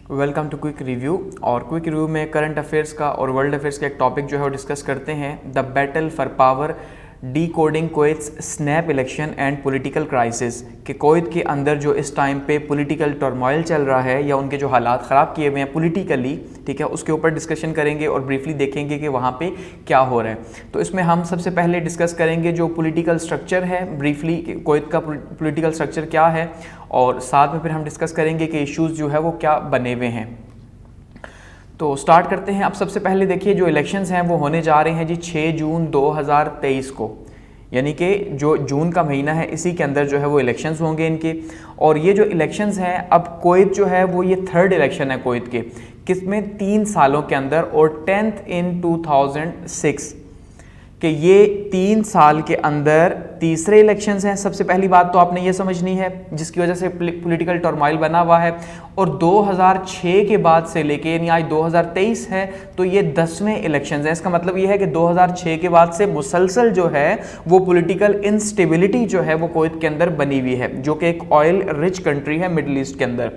Welcome to quick review. और quick review में current affairs का और वर्ल्ड अफेयर्स का एक टॉपिक जो है वो डिस्कस करते हैं, the battle for power, D coding Kuwait snap election and political crisis. कि कुवैत के अंदर जो इस टाइम पे पॉलिटिकल टर्मोइल चल रहा है या उनके जो हालात ख़राब किए हुए हैं पॉलिटिकली, ठीक है, उसके ऊपर डिस्कशन करेंगे और ब्रीफली देखेंगे कि वहाँ पे क्या हो रहा है। तो इसमें हम सबसे पहले डिस्कस करेंगे जो पॉलिटिकल स्ट्रक्चर है, ब्रीफली कुवैत का पॉलिटिकल स्ट्रक्चर क्या है, और साथ में फिर हम डिस्कस करेंगे कि इश्यूज़ जो है वो क्या बने हुए हैं। तो स्टार्ट करते हैं। अब सबसे पहले देखिए जो इलेक्शंस हैं वो होने जा रहे हैं जी 6 जून 2023 को, यानी कि जो जून का महीना है इसी के अंदर जो है वो इलेक्शंस होंगे इनके। और ये जो इलेक्शंस हैं, अब कुवैत जो है वो ये थर्ड इलेक्शन है कुवैत के, किसमें 3 सालों के अंदर, और 10th in 2006 कि ये 3 साल के अंदर तीसरे इलेक्शंस हैं। सबसे पहली बात तो आपने ये समझनी है जिसकी वजह से पॉलिटिकल टर्मोइल बना हुआ है। और 2006 के बाद से लेके यानी आज 2023 है तो ये 10वें इलेक्शंस हैं। इसका मतलब ये है कि 2006 के बाद से मुसलसल जो है वो पॉलिटिकल इंस्टेबिलिटी जो है वो कुवैत के अंदर बनी हुई है, जो कि एक ऑयल रिच कंट्री है मिडिल ईस्ट के अंदर।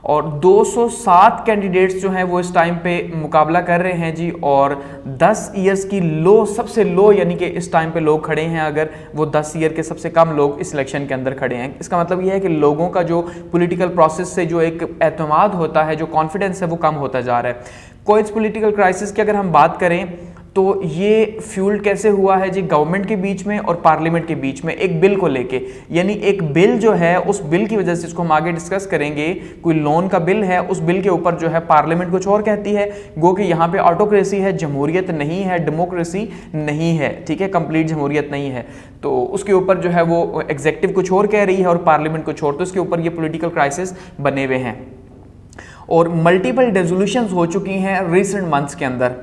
और 207 कैंडिडेट्स जो हैं वो इस टाइम पे मुकाबला कर रहे हैं जी, और 10 ईयर्स की लो, सबसे लो यानी कि इस टाइम पे लोग खड़े हैं, अगर वो 10 ईयर के सबसे कम लोग इस इलेक्शन के अंदर खड़े हैं। इसका मतलब ये है कि लोगों का जो पॉलिटिकल प्रोसेस से जो एक एतमाद होता है, जो कॉन्फिडेंस है, वो कम होता जा रहा है। कुवैत पॉलिटिकल क्राइसिस की अगर हम बात करें तो ये फ्यूल्ड कैसे हुआ है जी, गवर्नमेंट के बीच में और पार्लियामेंट के बीच में एक बिल को लेके, यानी एक बिल जो है उस बिल की वजह से, इसको हम आगे डिस्कस करेंगे, कोई लोन का बिल है, उस बिल के ऊपर जो है पार्लियामेंट कुछ और कहती है, गो कि यहाँ पे ऑटोक्रेसी है, जमहूरियत नहीं है, डेमोक्रेसी नहीं है, ठीक है, कंप्लीट जमहूरियत नहीं है। तो उसके ऊपर जो है वो एग्जीक्यूटिव कुछ और कह रही है और पार्लियामेंट कुछ और, तो उसके ऊपर ये पॉलिटिकल क्राइसिस बने हुए हैं। और मल्टीपल रेजोल्यूशंस हो चुकी हैं रिसेंट मंथ्स के अंदर,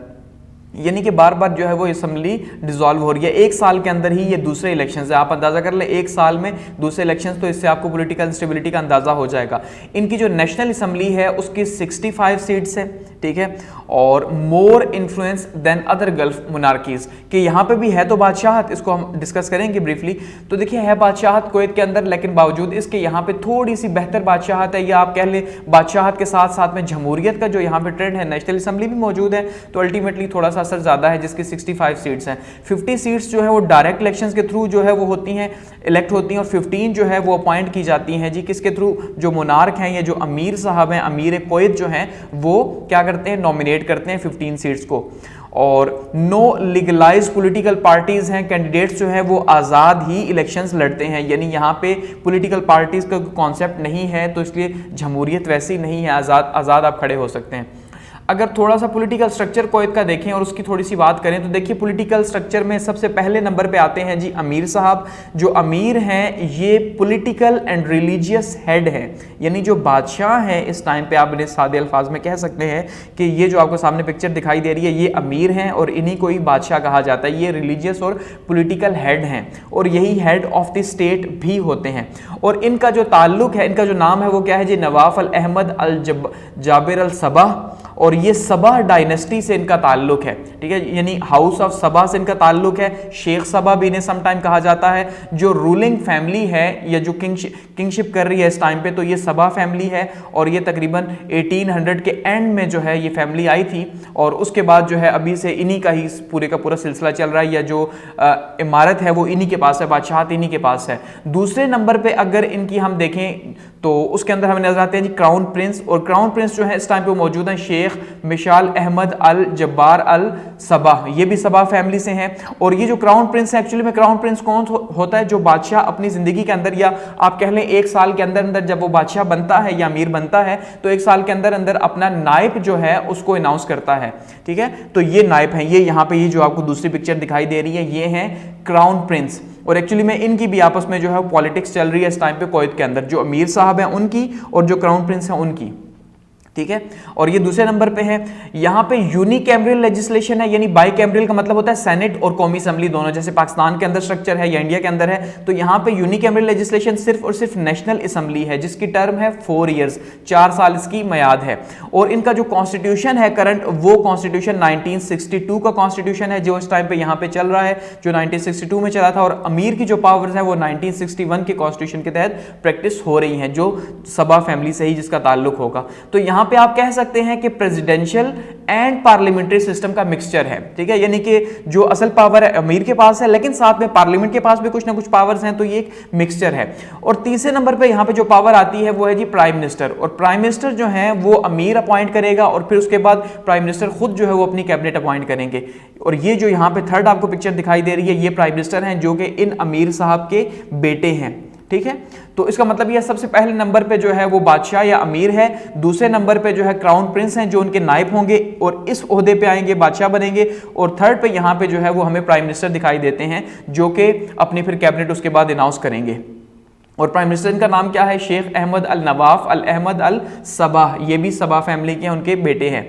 यानी कि बार बार जो है वो असेंबली डिसॉल्व हो रही है। 1 साल के अंदर ही ये दूसरे इलेक्शन है, आप अंदाजा कर ले 1 साल में दूसरे इलेक्शन, तो इससे आपको पॉलिटिकल इंस्टेबिलिटी का अंदाजा हो जाएगा। इनकी जो नेशनल असेंबली है उसकी 65 सीट्स है, ठीक है, और more influence than other Gulf monarchies, कि यहाँ पे भी है तो बादशाहत, इसको हम डिस्कस करेंगे ब्रीफली। तो देखिए है बादशाहत कुवैत के अंदर, लेकिन बावजूद इसके यहाँ पे थोड़ी सी बेहतर बादशाहत है, या आप कह लें बादशाहत के साथ साथ में जमहूरियत का जो यहाँ पे ट्रेंड है, नेशनल असेंबली भी मौजूद है, तो अल्टीमेटली थोड़ा सा असर ज्यादा है, जिसकी 65 सीट्स हैं। 50 सीट्स जो है वो डायरेक्ट इलेक्शंस के थ्रू जो है वो होती हैं, इलेक्ट होती हैं, और 15 जो है वो अपॉइंट की जाती हैं जी, किसके थ्रू, जो मोनार्क हैं या जो अमीर साहब हैं, अमीर कुवैत जो हैं, वो क्या करते हैं, नॉमिनेट करते हैं 15 सीट्स को। और नो लीगलाइज पॉलिटिकल पार्टीज हैं, कैंडिडेट्स जो है वो आज़ाद ही इलेक्शंस लड़ते हैं, यानी यहाँ पे पॉलिटिकल पार्टीज का कॉन्सेप्ट नहीं है, तो इसलिए जमहूरियत वैसी नहीं है, आज़ाद आप खड़े हो सकते हैं। अगर थोड़ा सा पॉलिटिकल स्ट्रक्चर कुवैत का देखें और उसकी थोड़ी सी बात करें, तो देखिए पॉलिटिकल स्ट्रक्चर में सबसे पहले नंबर पे आते हैं जी अमीर साहब। जो अमीर हैं ये पॉलिटिकल एंड रिलीजियस हेड हैं, यानी जो बादशाह हैं इस टाइम पे, आप इन्हें सादे अल्फाज में कह सकते हैं कि ये जो आपको सामने पिक्चर दिखाई दे रही है, ये अमीर हैं और इन्हीं को ही बादशाह कहा जाता है। ये रिलीजियस और पॉलिटिकल हेड हैं, और यही हेड ऑफ द स्टेट भी होते हैं। और इनका जो ताल्लुक है, इनका जो नाम है वो क्या है जी, नवाफ अल अहमद अल जाबिर अल सबाह, और ये सबा डायनेस्टी से इनका ताल्लुक है, ठीक है, यानी हाउस ऑफ सबा से इनका ताल्लुक है। शेख सबा भी इन्हें सम टाइम कहा जाता है। जो रूलिंग फैमिली है या जो किंगशिप कर रही है इस टाइम पे, तो ये सबा फैमिली है, और ये तकरीबन 1800 के एंड में जो है ये फैमिली आई थी, और उसके बाद जो है अभी से इन्हीं का ही पूरे का पूरा सिलसिला चल रहा है, या जो इमारत है वो इन्हीं के पास है, बादशाहत इन्हीं के पास है। दूसरे नंबर पे अगर इनकी हम देखें तो उसके अंदर हमें नजर आते हैं जी क्राउन प्रिंस, और क्राउन प्रिंस जो है इस टाइम पे मौजूद हैं शेख मिशाल अहमद अल जब्बार अल सबा, ये भी सबा फैमिली से हैं। और ये जो क्राउन प्रिंस है, एक्चुअली में क्राउन प्रिंस कौन होता है, जो बादशाह अपनी जिंदगी के अंदर, या आप कह लें 1 साल के अंदर अंदर जब वो बादशाह बनता है या अमीर बनता है, तो 1 साल के अंदर अंदर अपना नायब जो है उसको अनाउंस करता है, ठीक है। तो ये नायब हैं, ये यहाँ पे ये जो आपको दूसरी पिक्चर दिखाई दे रही है, ये हैं क्राउन प्रिंस। और एक्चुअली में इनकी भी आपस में जो है पॉलिटिक्स चल रही है इस टाइम पे कुवैत के अंदर, जो अमीर साहब हैं उनकी और जो क्राउन प्रिंस हैं उनकी, ठीक है। और ये दूसरे नंबर पे है। यहाँ पे यूनिकैमरल लेजिस्लेशन है, यानी बाई कैमरल का मतलब होता है सेनेट और कौमी असेंबली दोनों, जैसे पाकिस्तान के अंदर स्ट्रक्चर है या इंडिया के अंदर है। तो यहाँ पे यूनिकैमरल लेजिस्लेशन सिर्फ और सिर्फ नेशनल असेंबली है, जिसकी टर्म है 4 ईयर्स, 4 साल इसकी मयाद है। और इनका जो कॉन्स्टिट्यूशन है करंट, वो कॉन्स्टिट्यूशन 1962 का कॉन्स्टिट्यूशन है, जो इस टाइम पे यहाँ पे चल रहा है, जो 1962 में चला था। और अमीर की जो पावर्स है वो 1961 के कॉन्स्टिट्यूशन के तहत प्रैक्टिस हो रही है, जो सबा फैमिली से ही जिसका ताल्लुक होगा। तो यहाँ पे आप कह सकते हैं कि प्रेसिडेंशियल एंड पार्लियामेंट्री सिस्टम का मिक्सचर है, ठीक है, यानी कि जो असल पावर है अमीर के पास है, लेकिन साथ में पार्लियामेंट के पास भी कुछ ना कुछ पावर्स हैं, तो ये एक मिक्सचर है। और तीसरे नंबर पे यहाँ पे जो पावर आती है वो है जी प्राइम मिनिस्टर, और प्राइम मिनिस्टर जो है वो अमीर अपॉइंट करेगा और फिर उसके बाद प्राइम मिनिस्टर खुद जो है वो अपनी कैबिनेट अपॉइंट करेंगे। और ये जो यहाँ पे थर्ड आपको पिक्चर दिखाई दे रही है, ये प्राइम मिनिस्टर हैं जो कि इन अमीर साहब के बेटे हैं, ठीक है। तो इसका मतलब यह सबसे पहले नंबर पे जो है वो बादशाह या अमीर है, दूसरे नंबर पे जो है क्राउन प्रिंस हैं जो उनके नायब होंगे और इस ओहदे पे आएंगे, बादशाह बनेंगे, और थर्ड पे यहाँ पे जो है वो हमें प्राइम मिनिस्टर दिखाई देते हैं जो कि अपनी फिर कैबिनेट उसके बाद अनाउंस करेंगे। और प्राइम मिनिस्टर इनका नाम क्या है? शेख अहमद अल नवाफ अल अहमद अल सबाह, ये भी सबाह फैमिली के उनके बेटे हैं।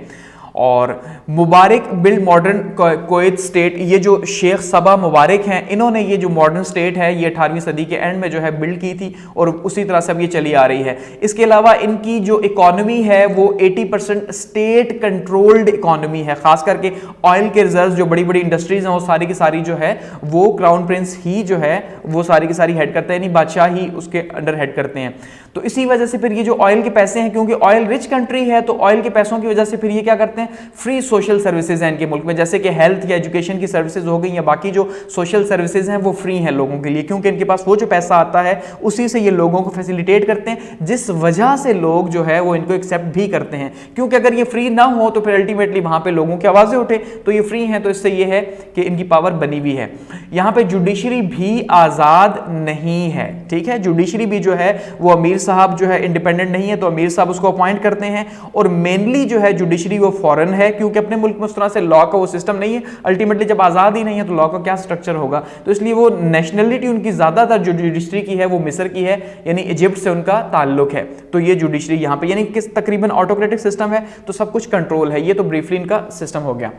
और मुबारक बिल्ड मॉडर्न कुवैत स्टेट, ये जो शेख सबा मुबारक हैं इन्होंने ये जो मॉडर्न स्टेट है ये 18वीं सदी के एंड में जो है बिल्ड की थी और उसी तरह से अब ये चली आ रही है। इसके अलावा इनकी जो इकोनॉमी है वो 80% स्टेट कंट्रोल्ड इकोनॉमी है, खास करके ऑयल के रिजर्व जो बड़ी बड़ी इंडस्ट्रीज हैं वो सारी की सारी जो है वो क्राउन प्रिंस ही जो है वो सारी की सारी हेड करते हैं, यानी बादशाह ही उसके अंडर हेड करते हैं। तो इसी वजह से फिर ये जो ऑयल के पैसे हैं, क्योंकि ऑयल रिच कंट्री है तो ऑयल के पैसों की वजह से फिर ये क्या करते हैं, फ्री सोशल सर्विसेज हैं इनके मुल्क में, जैसे कि हेल्थ या एजुकेशन की सर्विसेज हो गई या बाकी जो सोशल सर्विसेज हैं वो फ्री हैं लोगों के लिए, क्योंकि इनके पास वो जो पैसा आता है उसी से ये लोगों को फैसिलिटेट करते हैं, जिस वजह से लोग जो है वो इनको एक्सेप्ट भी करते हैं। क्योंकि अगर ये फ्री ना हो तो फिर अल्टीमेटली वहां पे लोगों की आवाजें उठे, तो ये फ्री हैं तो इससे ये है कि इनकी पावर बनी हुई है। यहाँ पे जुडिशरी भी आजाद नहीं है, ठीक है, जुडिशरी भी जो है वो अमीर साहब जो है इंडिपेंडेंट नहीं है, तो अमीर साहब उसको अपॉइंट करते हैं। और मेनली जो है जुडिशरी वो फॉरेन है, क्योंकि अपने मुल्क में उस तरह से लॉ का वो सिस्टम नहीं है। अल्टीमेटली जब आजाद ही नहीं है तो लॉ का क्या स्ट्रक्चर होगा, तो इसलिए वो नेशनलिटी उनकी ज्यादातर जो जुडिशरी की है वो मिस्र की है, यानी इजिप्ट से उनका ताल्लुक है। तो ये जुडिशरी यहाँ पे यानी किस तकरीबन ऑटोक्रेटिक सिस्टम है, तो सब कुछ कंट्रोल है। ये तो ब्रीफली इनका सिस्टम हो गया।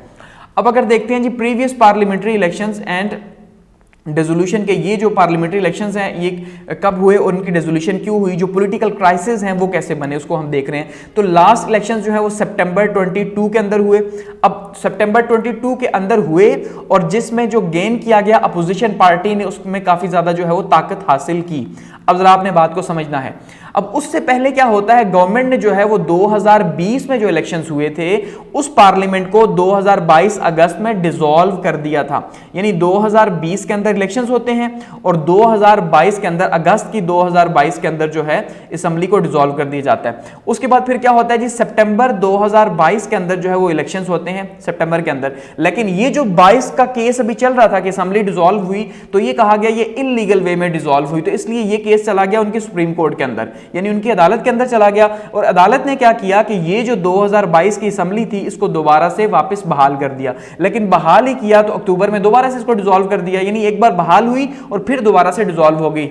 अब अगर देखते हैं जी previous parliamentary elections and dissolution के, ये जो पार्लियामेंट्री इलेक्शंस हैं ये कब हुए और उनकी डिसोल्यूशन क्यों हुई, जो पॉलिटिकल क्राइसिस हैं वो कैसे बने, उसको हम देख रहे हैं। तो लास्ट इलेक्शंस जो है वो सितंबर 22 के अंदर हुए। अब सितंबर 22 के अंदर हुए और जिसमें जो गेन किया गया अपोजिशन पार्टी ने उसमें काफी ज्यादा जो है वो ताकत हासिल की। अब जरा आपने बात को समझना है। अब उससे पहले क्या होता है, गवर्नमेंट ने जो है वो 2020 में जो इलेक्शंस हुए थे उस पार्लियामेंट को 2022 अगस्त में डिसॉल्व कर दिया था। यानी 2020 के अंदर इलेक्शंस होते हैं और 2022 के अंदर अगस्त की 2022 के अंदर जो है असेंबली को डिसॉल्व कर दिया जाता है। उसके बाद फिर क्या होता है जी, सितंबर 2022 के अंदर जो है वो इलेक्शंस होते हैं सितंबर के अंदर। लेकिन ये जो 22 का केस अभी चल रहा था कि असेंबली डिसॉल्व हुई, तो ये कहा गया ये इलीगल वे में डिसॉल्व हुई, तो इसलिए ये केस चला गया उनकी सुप्रीम कोर्ट के अंदर, यानी उनकी अदालत के अंदर चला गया। और अदालत ने क्या किया कि ये जो 2022 की असेंबली थी इसको दोबारा से वापस बहाल कर दिया। लेकिन बहाल ही किया तो अक्टूबर में दोबारा से इसको डिसॉल्व कर दिया, यानी एक बार बहाल हुई और फिर दोबारा से डिसॉल्व हो गई।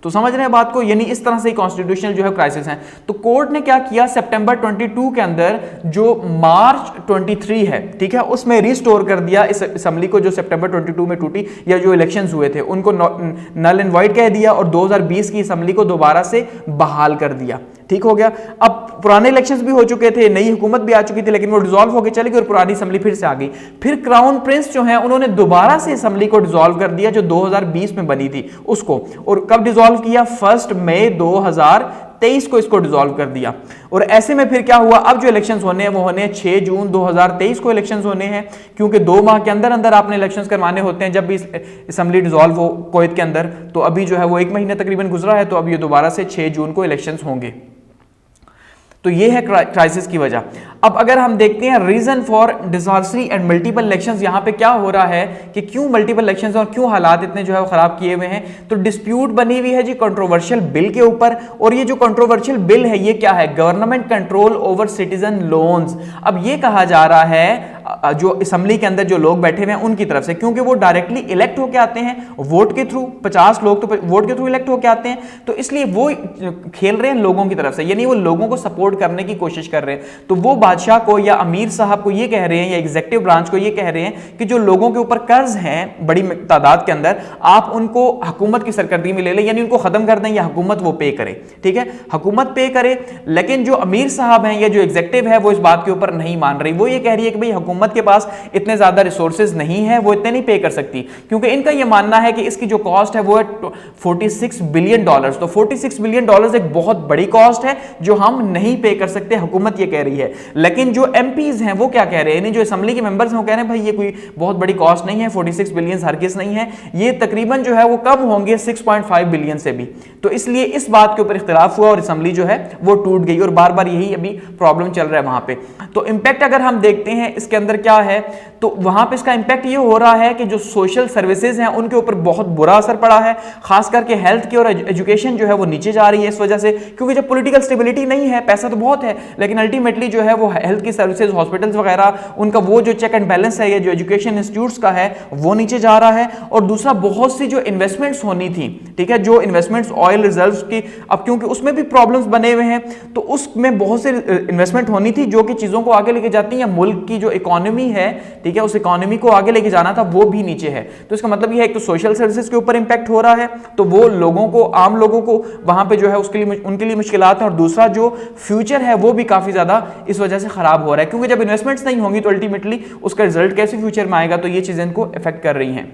तो समझ रहे हैं बात को, यानी इस तरह से कॉन्स्टिट्यूशनल जो है क्राइसिस है। तो कोर्ट ने क्या किया, सितंबर 22 के अंदर जो मार्च 23 है, ठीक है, उसमें रिस्टोर कर दिया इस असेंबली को जो सितंबर 22 में टूटी या जो इलेक्शंस हुए थे उनको नल एंड वाइड कह दिया और 2020 की असेंबली को दोबारा से बहाल कर दिया। ठीक हो गया। अब पुराने इलेक्शंस भी हो चुके थे, नई हुकूमत भी आ चुकी थी, लेकिन वो डिसॉल्व होकर चली गई और पुरानी असेंबली फिर से आ गई। फिर क्राउन प्रिंस जो है उन्होंने दोबारा से असेंबली को डिसॉल्व कर दिया जो 2020 में बनी थी उसको। और कब डिसॉल्व किया, 1 मई 2023 को इसको डिसॉल्व कर दिया। और ऐसे में फिर क्या हुआ, अब जो इलेक्शंस होने हैं वो होने हैं 6 जून 2023 को इलेक्शंस होने हैं, क्योंकि 2 माह के अंदर अंदर आपने इलेक्शंस करवाने होते हैं जब भी असेंबली डिसॉल्व हो कुवैत के अंदर। तो अभी जो है वो 1 महीना तकरीबन गुजरा है, तो अब ये दोबारा से 6 जून को इलेक्शंस होंगे। तो ये है क्राइसिस की वजह। अब अगर हम देखते हैं reason for disorderly and multiple elections, यहाँ पे क्या हो रहा है कि क्यों मल्टीपल इलेक्शंस और क्यों हालात इतने जो है वो खराब किए हुए हैं। तो डिस्प्यूट बनी हुई है जी कंट्रोवर्शियल बिल के ऊपर, और ये जो कंट्रोवर्शियल बिल है ये क्या है, government control over citizen loans. अब ये कहा जा रहा है जो असेंबली के अंदर जो लोग बैठे हुए हैं उनकी तरफ से, क्योंकि वो डायरेक्टली इलेक्ट होकर आते हैं वोट के थ्रू, 50 लोग तो वोट के थ्रू इलेक्ट होकर आते हैं, तो इसलिए वो खेल रहे हैं लोगों की तरफ से, यानी वो लोगों को सपोर्ट करने की कोशिश कर रहे हैं। तो वो बादशाह को या अमीर साहब को ये कह रहे हैं या एग्जीक्यूटिव ब्रांच को ये कह रहे हैं कि जो लोगों के ऊपर कर्ज हैं बड़ी तादाद के अंदर, आप उनको हुकूमत की सरकर्दगी में ले लें, यानी उनको खत्म कर दें या हुकूमत वो पे करे। ठीक है, हुकूमत पे करे, लेकिन जो अमीर साहब हैं या जो एग्जीक्यूटिव है वो इस बात के ऊपर नहीं मान रही। वो ये कह रही है कि भाई हुकूमत के पास इतने ज़्यादा रिसोर्सेज नहीं है, वो इतने नहीं पे कर सकती, क्योंकि इनका ये मानना है कि इसकी जो कॉस्ट है वो है $46 बिलियन। तो $46 बिलियन एक बहुत बड़ी कॉस्ट है जो हम नहीं पे कर सकते, हुकूमत ये कह रही है। लेकिन जो एमपीज हैं वो क्या कह रहे हैं, जो असेंबली के मेंबर्स हैं वो कह रहे हैं भाई ये कोई बहुत बड़ी कॉस्ट नहीं है, 46 बिलियन हरगिज़ नहीं है, ये तकरीबन जो है वो कम होंगे 6.5 बिलियन से भी। तो इसलिए इस बात के ऊपर इख्तिलाफ हुआ और असेंबली जो है वो टूट गई और बार बार यही अभी प्रॉब्लम चल रहा है वहां पे। तो इंपैक्ट अगर हम देखते हैं इसके अंदर क्या है, तो वहां पे इसका इंपैक्ट ये हो रहा है कि जो सोशल सर्विसेज हैं उनके ऊपर बहुत बुरा असर पड़ा है, खास करके हेल्थ की और एजुकेशन जो है वो नीचे जा रही है इस वजह से, क्योंकि जब पॉलिटिकल स्टेबिलिटी नहीं है, पैसा तो बहुत है लेकिन अल्टीमेटली जो है वो हेल्थ की सर्विसेज, हॉस्पिटल्स वगैरह, उनका वो जो चेक एंड बैलेंस है, ये जो एजुकेशन इंस्टीट्यूट्स का है वो नीचे जा रहा है। और दूसरा, बहुत सी जो इन्वेस्टमेंट्स होनी थी, ठीक है, जो इन्वेस्टमेंट्स ऑयल रिजर्व्स की, अब क्योंकि उसमें भी प्रॉब्लम्स बने हुए हैं, तो उसमें बहुत से इन्वेस्टमेंट होनी थी जो कि चीजों को आगे लेके जाती है, मुल्क की जो इकोनॉमी है, ठीक है, उस इकोनॉमी को आगे लेके जाना था, वो भी नीचे है। तो इसका मतलब ये है, एक तो सोशल सर्विसेज के ऊपर इंपैक्ट हो रहा है, तो वो लोगों को, आम लोगों को वहां पे जो है उसके लिए, उनके लिए मुश्किलात हैं, और दूसरा जो फ्यूचर है वो भी काफी ज्यादा इस वजह से खराब हो रहा है, क्योंकि जब इन्वेस्टमेंट्स नहीं होंगी तो अल्टीमेटली उसका रिजल्ट कैसे फ्यूचर में आएगा, तो ये चीजें इनको इफेक्ट कर रही हैं।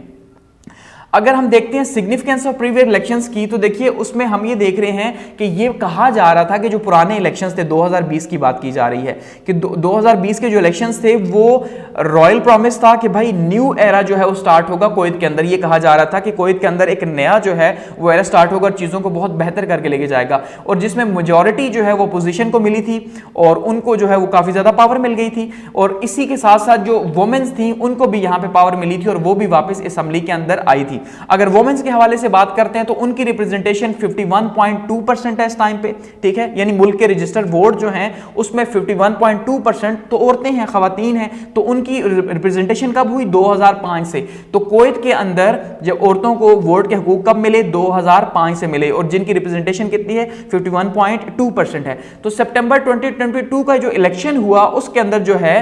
अगर हम देखते हैं सिग्निफिकेंस ऑफ प्रीवियस इलेक्शंस की, तो देखिए उसमें हम ये देख रहे हैं कि ये कहा जा रहा था कि जो पुराने इलेक्शंस थे, 2020 की बात की जा रही है कि 2020 के जो इलेक्शंस थे वो रॉयल प्रॉमिस था कि भाई न्यू एरा जो है वो स्टार्ट होगा कुवैत के अंदर। ये कहा जा रहा था कि कुवैत के अंदर एक नया जो है वो एरा स्टार्ट होगा और चीज़ों को बहुत बेहतर करके लेके जाएगा, और जिसमें मेजॉरिटी जो है वो अपोजिशन को मिली थी और उनको जो है वो काफ़ी ज़्यादा पावर मिल गई थी, और इसी के साथ साथ जो वुमेन्स थी उनको भी यहाँ पे पावर मिली थी और वो भी वापस असेंबली के अंदर आई थी। अगर वुमेन्स के हवाले से बात करते हैं तो उनकी रिप्रेजेंटेशन 51.2% है इस टाइम पे, ठीक है, यानी मुल्क के रजिस्टर्ड वोट जो हैं उसमें 51.2% तो औरतें हैं, खवातीन हैं। तो उनकी रिप्रेजेंटेशन कब हुई? 2005 से। तो कुवैत के अंदर जब औरतों को वोट के हकूक कब मिले? 2005 से मिले, और जिनकी रिप्रेजेंटेशन कितनी है? 51.2% है। तो सितंबर 2022 का जो इलेक्शन हुआ उसके अंदर जो है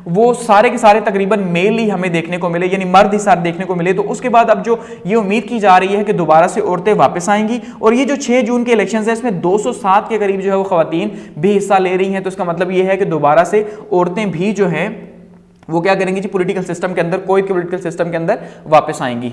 वो सारे के सारे तकरीबन मेल ही हमें देखने को मिले, यानी मर्द ही सारे देखने को मिले। तो उसके बाद अब जो ये उम्मीद की जा रही है कि दोबारा से औरतें वापस आएंगी, और ये जो 6 जून के इलेक्शंस है इसमें 207 के करीब जो है वो खवातीन भी हिस्सा ले रही हैं। तो इसका मतलब ये है कि दोबारा से औरतें भी जो हैं वो क्या करेंगी जी, पॉलिटिकल सिस्टम के अंदर, कोई के पॉलिटिकल सिस्टम के अंदर वापस आएंगी।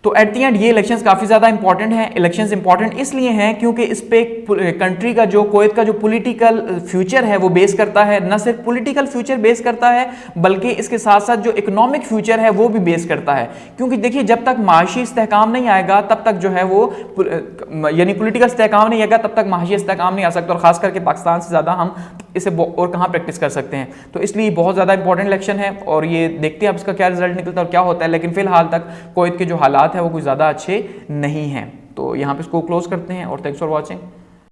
तो एट दी एंड ये इलेक्शंस काफ़ी ज़्यादा इंपॉर्टेंट हैं। इलेक्शंस इंपॉर्टेंट इसलिए हैं क्योंकि इस पे कंट्री का जो, कुवैत का जो पॉलिटिकल फ्यूचर है वो बेस करता है। न सिर्फ पॉलिटिकल फ्यूचर बेस करता है बल्कि इसके साथ साथ जो इकोनॉमिक फ्यूचर है वो भी बेस करता है, क्योंकि देखिए जब तक माशी इस्तेहकाम नहीं आएगा तब तक जो है वो, यानी पॉलिटिकल इस्तेहकाम नहीं आएगा तब तक माशी इस्तेहकाम नहीं आ सकता, और खास करके पाकिस्तान से ज़्यादा हम इसे और कहाँ प्रैक्टिस कर सकते हैं। तो इसलिए बहुत ज़्यादा इंपॉर्टेंट इलेक्शन है, और ये देखते हैं अब इसका क्या रिजल्ट निकलता है और क्या होता है। लेकिन फिलहाल तक कुवैत के जो हालात है वो कुछ ज़्यादा अच्छे नहीं हैं। तो यहाँ पे इसको क्लोज करते हैं, और थैंक्स फॉर वॉचिंग।